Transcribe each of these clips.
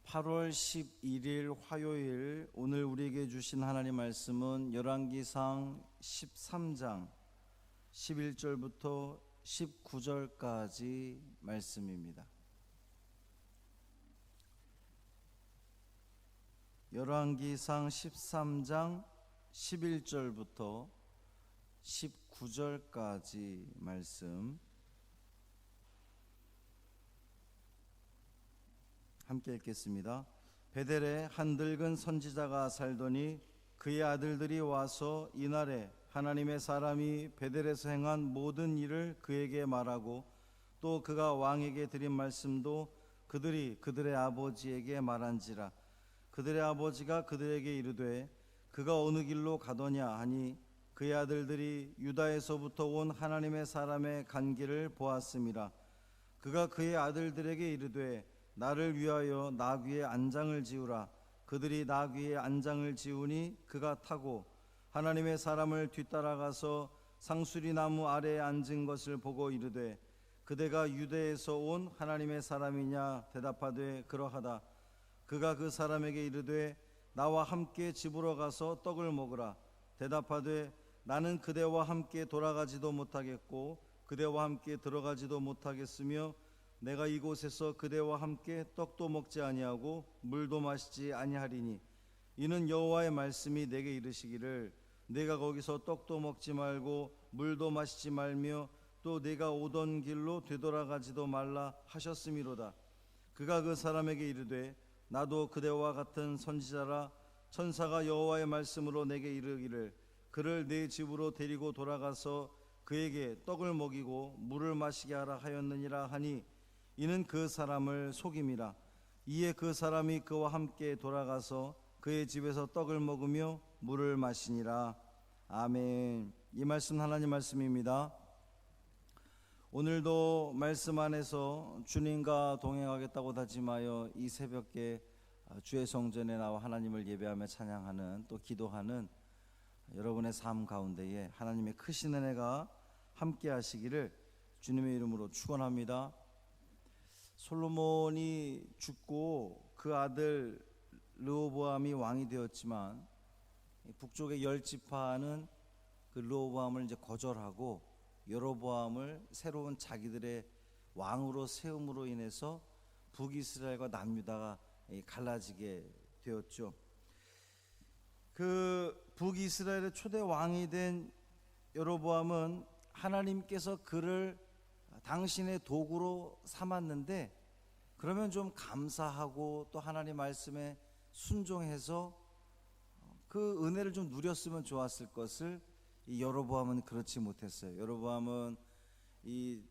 8월 11일 화요일, 오늘 우리에게 주신 하나님 말씀은 열왕기상 13장 11절부터 19절까지 말씀입니다. 열왕기상 13장 11절부터 19절까지 말씀 함께 읽겠습니다. 베델에 한 늙은 선지자가 살더니 그의 아들들이 와서 이날에 하나님의 사람이 베델에서 행한 모든 일을 그에게 말하고 또 그가 왕에게 드린 말씀도 그들이 그들의 아버지에게 말한지라. 그들의 아버지가 그들에게 이르되 그가 어느 길로 가더냐 하니 그의 아들들이 유다에서부터 온 하나님의 사람의 간 길을 보았음이라. 그가 그의 아들들에게 이르되 나를 위하여 나귀의 안장을 지우라. 그들이 나귀의 안장을 지우니 그가 타고 하나님의 사람을 뒤따라가서 상수리 나무 아래에 앉은 것을 보고 이르되 그대가 유대에서 온 하나님의 사람이냐 대답하되 그러하다. 그가 그 사람에게 이르되 나와 함께 집으로 가서 떡을 먹으라. 대답하되 나는 그대와 함께 돌아가지도 못하겠고 그대와 함께 들어가지도 못하겠으며 내가 이곳에서 그대와 함께 떡도 먹지 아니하고 물도 마시지 아니하리니 이는 여호와의 말씀이 내게 이르시기를 내가 거기서 떡도 먹지 말고 물도 마시지 말며 또 내가 오던 길로 되돌아가지도 말라 하셨음이로다. 그가 그 사람에게 이르되 나도 그대와 같은 선지자라. 천사가 여호와의 말씀으로 내게 이르기를 그를 내 집으로 데리고 돌아가서 그에게 떡을 먹이고 물을 마시게 하라 하였느니라 하니 이는 그 사람을 속임이라. 이에 그 사람이 그와 함께 돌아가서 그의 집에서 떡을 먹으며 물을 마시니라. 아멘. 이 말씀 하나님 말씀입니다. 오늘도 말씀 안에서 주님과 동행하겠다고 다짐하여 이 새벽에 주의 성전에 나와 하나님을 예배하며 찬양하는 또 기도하는 여러분의 삶 가운데에 하나님의 크신 은혜가 함께 하시기를 주님의 이름으로 축원합니다. 솔로몬이 죽고 그 아들 르호보암이 왕이 되었지만 북쪽의 10지파는 그 르호보암을 이제 거절하고 여로보암을 새로운 자기들의 왕으로 세움으로 인해서 북이스라엘과 남유다가 갈라지게 되었죠. 그 북이스라엘의 초대 왕이 된 여로보암은 하나님께서 그를 당신의 도구로 삼았는데 그러면 좀 감사하고 또 하나님 말씀에 순종해서 그 은혜를 좀 누렸으면 좋았을 것을 이 여로보암은 그렇지 못했어요. 여로보암은 이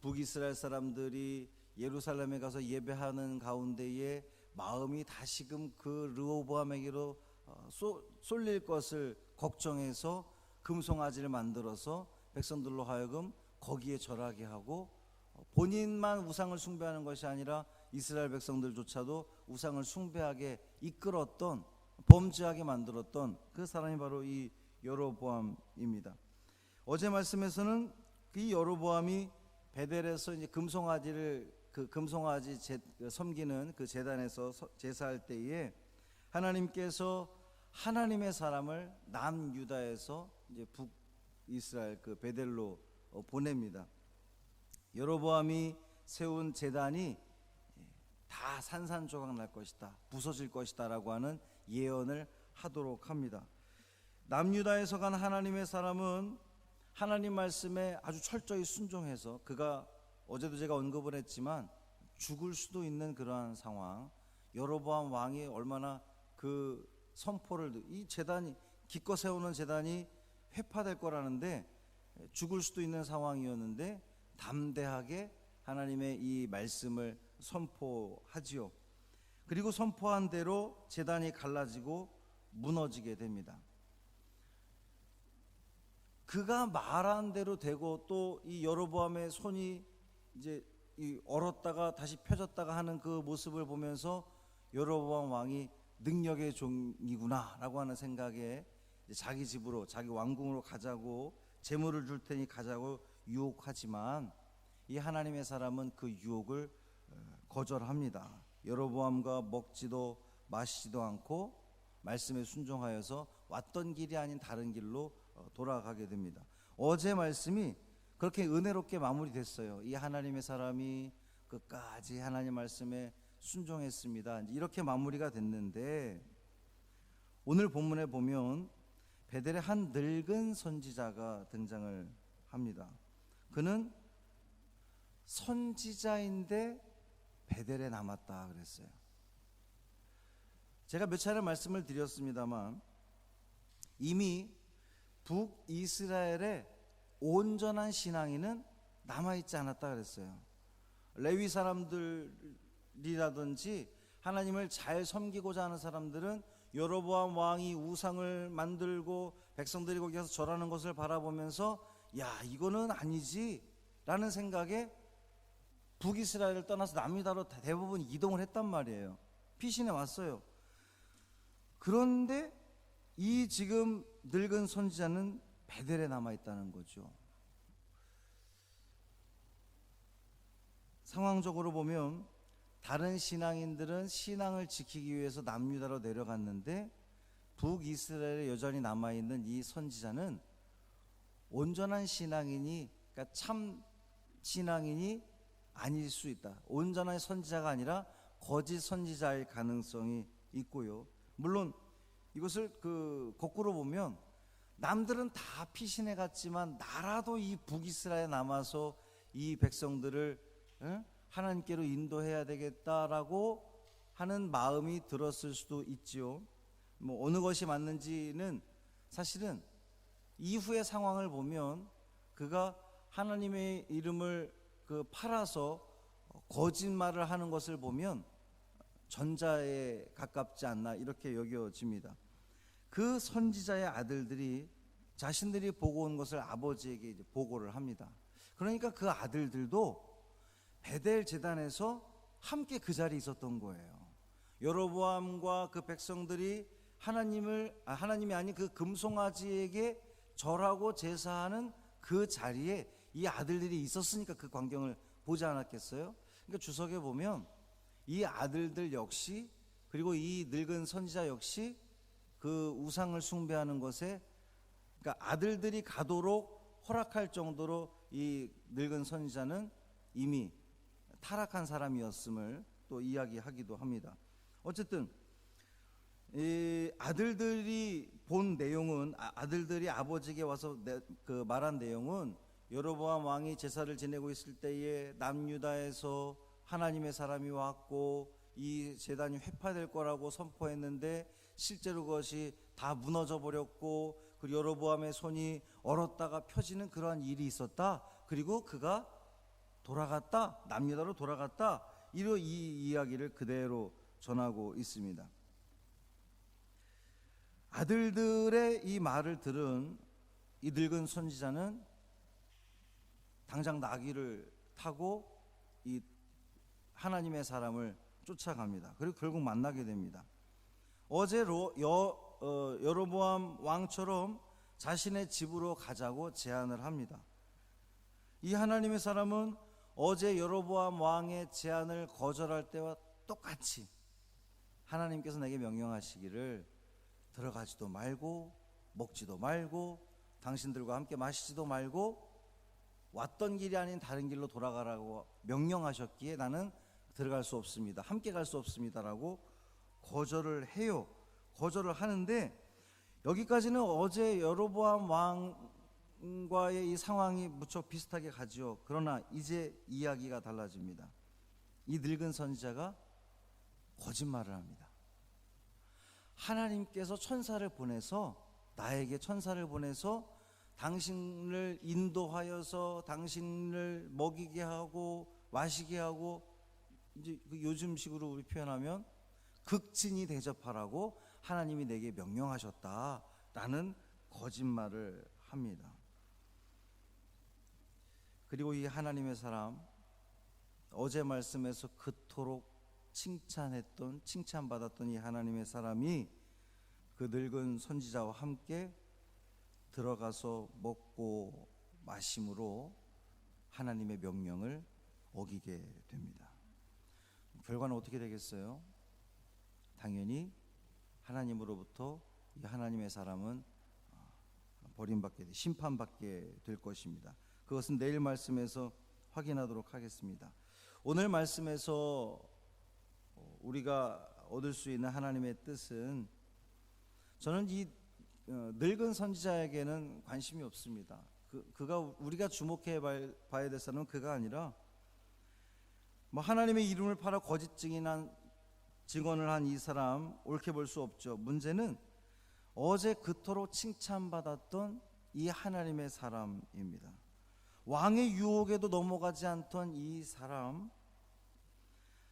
북이스라엘 사람들이 예루살렘에 가서 예배하는 가운데에 마음이 다시금 그 르호보암에게로 쏠릴 것을 걱정해서 금송아지를 만들어서 백성들로 하여금 거기에 절하게 하고 본인만 우상을 숭배하는 것이 아니라 이스라엘 백성들조차도 우상을 숭배하게 이끌었던, 범죄하게 만들었던 그 사람이 바로 이 여로보암입니다. 어제 말씀에서는 이 여로보암이 베델에서 이제 금송아지 섬기는 그 제단에서 제사할 때에 하나님께서 하나님의 사람을 남유다에서 이제 북이스라엘 그 베델로 보냅니다. 여로보암이 세운 제단이 다 산산조각 날 것이다, 부서질 것이다 라고 하는 예언을 하도록 합니다. 남유다에서 간 하나님의 사람은 하나님 말씀에 아주 철저히 순종해서 그가 어제도 제가 언급을 했지만 죽을 수도 있는 그러한 상황, 여로보암 왕이 얼마나 그 선포를, 이 제단이 기껏 세우는 제단이 회파될 거라는데 죽을 수도 있는 상황이었는데 담대하게 하나님의 이 말씀을 선포하지요. 그리고 선포한 대로 제단이 갈라지고 무너지게 됩니다. 그가 말한 대로 되고 또 이 여로보암의 손이 이제 얼었다가 다시 펴졌다가 하는 그 모습을 보면서 여로보암 왕이 능력의 종이구나 라고 하는 생각에 자기 집으로, 자기 왕궁으로 가자고, 재물을 줄 테니 가자고 유혹하지만 이 하나님의 사람은 그 유혹을 거절합니다. 여로보암과 먹지도 마시지도 않고 말씀에 순종하여서 왔던 길이 아닌 다른 길로 돌아가게 됩니다. 어제 말씀이 그렇게 은혜롭게 마무리됐어요. 이 하나님의 사람이 끝까지 하나님 말씀에 순종했습니다. 이렇게 마무리가 됐는데, 오늘 본문에 보면 베델에 한 늙은 선지자가 등장을 합니다. 그는 선지자인데 베델에 남았다 그랬어요. 제가 몇 차례 말씀을 드렸습니다만 이미 북이스라엘의 온전한 신앙인은 남아있지 않았다 그랬어요. 레위 사람들이라든지 하나님을 잘 섬기고자 하는 사람들은 여로보암 왕이 우상을 만들고 백성들이 거기 가서 절하는 것을 바라보면서 야, 이거는 아니지 라는 생각에 북이스라엘을 떠나서 남유다로 대부분 이동을 했단 말이에요. 피신해 왔어요. 그런데 이 지금 늙은 선지자는 베델에 남아있다는 거죠. 상황적으로 보면 다른 신앙인들은 신앙을 지키기 위해서 남유다로 내려갔는데 북이스라엘에 여전히 남아있는 이 선지자는 온전한 신앙인이, 그러니까 참 신앙인이 아닐 수 있다. 온전한 선지자가 아니라 거짓 선지자일 가능성이 있고요. 물론 이것을 거꾸로 보면 남들은 다 피신해 갔지만 나라도 이 북이스라엘에 남아서 이 백성들을 하나님께로 인도해야 되겠다라고 하는 마음이 들었을 수도 있지요. 뭐 어느 것이 맞는지는 사실은 이후의 상황을 보면 그가 하나님의 이름을 팔아서 거짓말을 하는 것을 보면 전자에 가깝지 않나 이렇게 여겨집니다. 그 선지자의 아들들이 자신들이 보고 온 것을 아버지에게 이제 보고를 합니다. 그러니까 그 아들들도 베델 제단에서 함께 그 자리에 있었던 거예요. 여로보암과 그 백성들이 하나님이 아닌 그 금송아지에게 절하고 제사하는 그 자리에 이 아들들이 있었으니까 그 광경을 보지 않았겠어요? 그러니까 주석에 보면 이 아들들 역시, 그리고 이 늙은 선지자 역시 그 우상을 숭배하는 것에, 그러니까 아들들이 가도록 허락할 정도로 이 늙은 선지자는 이미 타락한 사람이었음을 또 이야기하기도 합니다. 어쨌든 이 아들들이 본 내용은, 아들들이 아버지에게 와서 말한 내용은 여로보암 왕이 제사를 지내고 있을 때에 남유다에서 하나님의 사람이 왔고 이 제단이 회파될 거라고 선포했는데 실제로 그것이 다 무너져 버렸고, 그리고 여로보암의 손이 얼었다가 펴지는 그러한 일이 있었다. 그리고 그가 돌아갔다, 남유다로 돌아갔다. 이런 이 이야기를 그대로 전하고 있습니다. 아들들의 이 말을 들은 이 늙은 선지자는 당장 나귀를 타고 이 하나님의 사람을 쫓아갑니다. 그리고 결국 만나게 됩니다. 어제로 여로보암 왕처럼 자신의 집으로 가자고 제안을 합니다. 이 하나님의 사람은 어제 여로보암 왕의 제안을 거절할 때와 똑같이 하나님께서 내게 명령하시기를 들어가지도 말고 먹지도 말고 당신들과 함께 마시지도 말고 왔던 길이 아닌 다른 길로 돌아가라고 명령하셨기에 나는 들어갈 수 없습니다. 함께 갈 수 없습니다라고 거절을 해요. 거절을 하는데 여기까지는 어제 여로보암 왕과의 이 상황이 무척 비슷하게 가죠. 그러나 이제 이야기가 달라집니다. 이 늙은 선지자가 거짓말을 합니다. 하나님께서 천사를 보내서, 나에게 천사를 보내서 당신을 인도하여서 당신을 먹이게 하고 마시게 하고, 이제 요즘식으로 우리 표현하면 극진히 대접하라고 하나님이 내게 명령하셨다라는 거짓말을 합니다. 그리고 이 하나님의 사람, 어제 말씀에서 그토록 칭찬받았던 이 하나님의 사람이 그 늙은 선지자와 함께 들어가서 먹고 마심으로 하나님의 명령을 어기게 됩니다. 결과는 어떻게 되겠어요? 당연히 하나님으로부터 이 하나님의 사람은 버림받게 심판받게 될 것입니다. 그것은 내일 말씀에서 확인하도록 하겠습니다. 오늘 말씀에서 우리가 얻을 수 있는 하나님의 뜻은, 저는 이 늙은 선지자에게는 관심이 없습니다. 그가 우리가 주목해 봐야 될 사람은 그가 아니라 하나님의 이름을 팔아 거짓 증언을 한 이 사람 옳게 볼 수 없죠. 문제는 어제 그토록 칭찬받았던 이 하나님의 사람입니다. 왕의 유혹에도 넘어가지 않던 이 사람,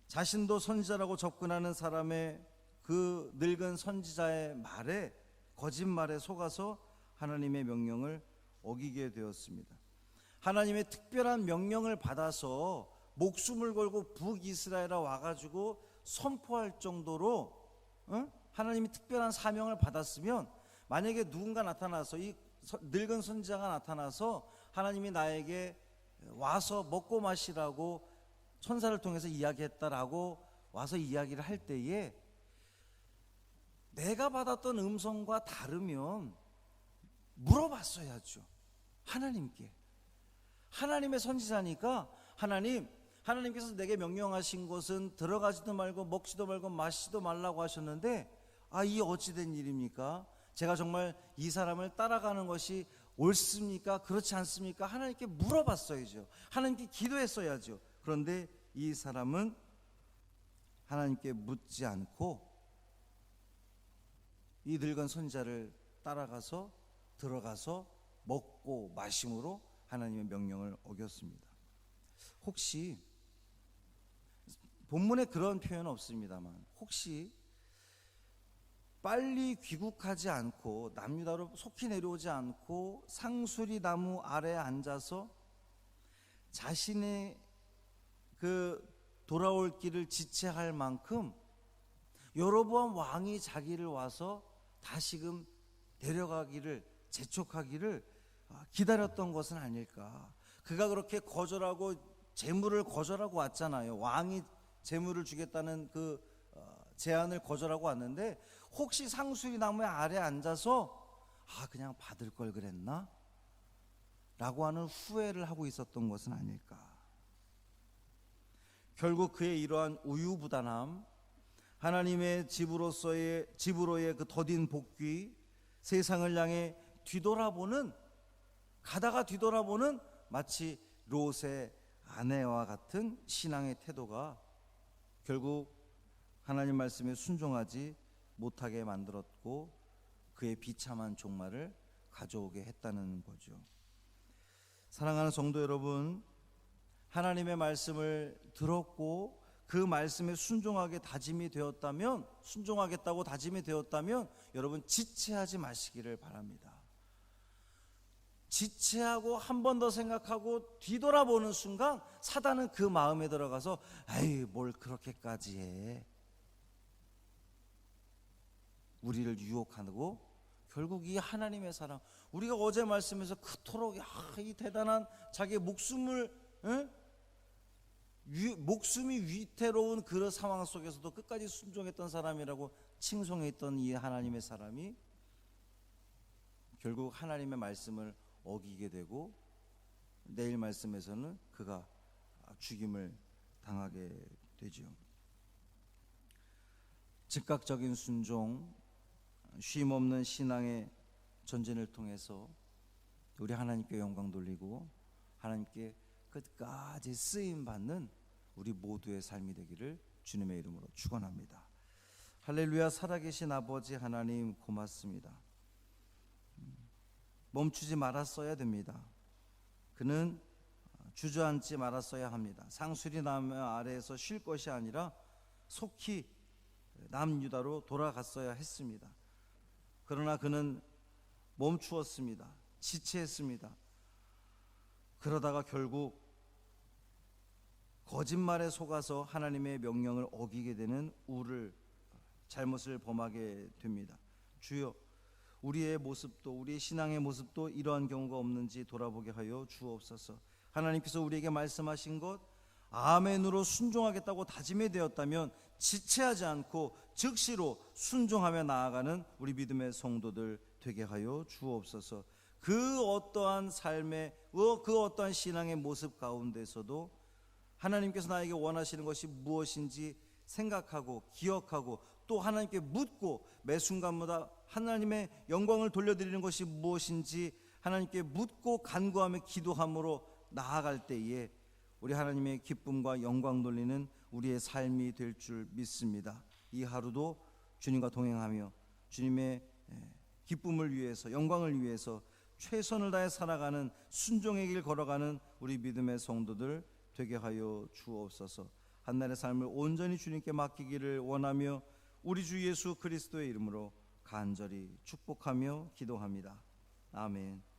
자신도 선지자라고 접근하는 사람의 그 늙은 선지자의 말에, 거짓말에 속아서 하나님의 명령을 어기게 되었습니다. 하나님의 특별한 명령을 받아서 목숨을 걸고 북이스라엘에 와가지고 선포할 정도로 하나님이 특별한 사명을 받았으면, 만약에 누군가 나타나서, 이 늙은 선지자가 나타나서 하나님이 나에게 와서 먹고 마시라고 천사를 통해서 이야기했다라고 와서 이야기를 할 때에 내가 받았던 음성과 다르면 물어봤어야죠. 하나님께. 하나님의 선지자니까 하나님께서 내게 명령하신 것은 들어가지도 말고 먹지도 말고 마시지도 말라고 하셨는데, 이 어찌된 일입니까? 제가 정말 이 사람을 따라가는 것이 옳습니까? 그렇지 않습니까? 하나님께 물어봤어야죠. 하나님께 기도했어야죠. 그런데 이 사람은 하나님께 묻지 않고 이 늙은 선지자를 따라가서 들어가서 먹고 마심으로 하나님의 명령을 어겼습니다. 혹시 본문에 그런 표현은 없습니다만, 혹시 빨리 귀국하지 않고 남유다로 속히 내려오지 않고 상수리 나무 아래에 앉아서 자신의 그 돌아올 길을 지체할 만큼 여로보암 왕이 자기를 와서 다시금 데려가기를, 재촉하기를 기다렸던 것은 아닐까. 그가 그렇게 거절하고 재물을 거절하고 왔잖아요. 왕이 재물을 주겠다는 그 제안을 거절하고 왔는데, 혹시 상수리 나무의 아래에 앉아서 그냥 받을 걸 그랬나? 라고 하는 후회를 하고 있었던 것은 아닐까. 결국 그의 이러한 우유부단함, 하나님의 집으로의 그 더딘 복귀, 세상을 향해 가다가 뒤돌아보는 마치 롯의 아내와 같은 신앙의 태도가 결국 하나님 말씀에 순종하지 못하게 만들었고 그의 비참한 종말을 가져오게 했다는 거죠. 사랑하는 성도 여러분, 하나님의 말씀을 들었고 그 말씀에 순종하겠다고 다짐이 되었다면 여러분 지체하지 마시기를 바랍니다. 지체하고 한 번 더 생각하고 뒤돌아보는 순간 사단은 그 마음에 들어가서 뭘 그렇게까지 해, 우리를 유혹하고 결국 이 하나님의 사랑, 우리가 어제 말씀에서 그토록 이 대단한 자기의 목숨이 위태로운 그 상황 속에서도 끝까지 순종했던 사람이라고 칭송했던 이 하나님의 사람이 결국 하나님의 말씀을 어기게 되고 내일 말씀에서는 그가 죽임을 당하게 되죠. 즉각적인 순종, 쉼없는 신앙의 전진을 통해서 우리 하나님께 영광 돌리고 하나님께 끝까지 쓰임받는 우리 모두의 삶이 되기를 주님의 이름으로 축원합니다. 할렐루야. 살아계신 아버지 하나님 고맙습니다. 멈추지 말았어야 됩니다. 그는 주저앉지 말았어야 합니다. 상수리 나무 아래에서 쉴 것이 아니라 속히 남유다로 돌아갔어야 했습니다. 그러나 그는 멈추었습니다. 지체했습니다. 그러다가 결국 거짓말에 속아서 하나님의 명령을 어기게 되는 잘못을 범하게 됩니다. 주여, 우리의 모습도, 우리의 신앙의 모습도 이러한 경우가 없는지 돌아보게 하여 주옵소서. 하나님께서 우리에게 말씀하신 것, 아멘으로 순종하겠다고 다짐이 되었다면 지체하지 않고 즉시로 순종하며 나아가는 우리 믿음의 성도들 되게 하여 주옵소서. 그 어떠한 삶의 그 어떠한 신앙의 모습 가운데서도 하나님께서 나에게 원하시는 것이 무엇인지 생각하고 기억하고 또 하나님께 묻고 매 순간마다 하나님의 영광을 돌려드리는 것이 무엇인지 하나님께 묻고 간구하며 기도함으로 나아갈 때에 우리 하나님의 기쁨과 영광 돌리는 우리의 삶이 될 줄 믿습니다. 이 하루도 주님과 동행하며 주님의 기쁨을 위해서, 영광을 위해서 최선을 다해 살아가는 순종의 길 걸어가는 우리 믿음의 성도들 되게 하여 주옵소서. 한날의 삶을 온전히 주님께 맡기기를 원하며 우리 주 예수 그리스도의 이름으로 간절히 축복하며 기도합니다. 아멘.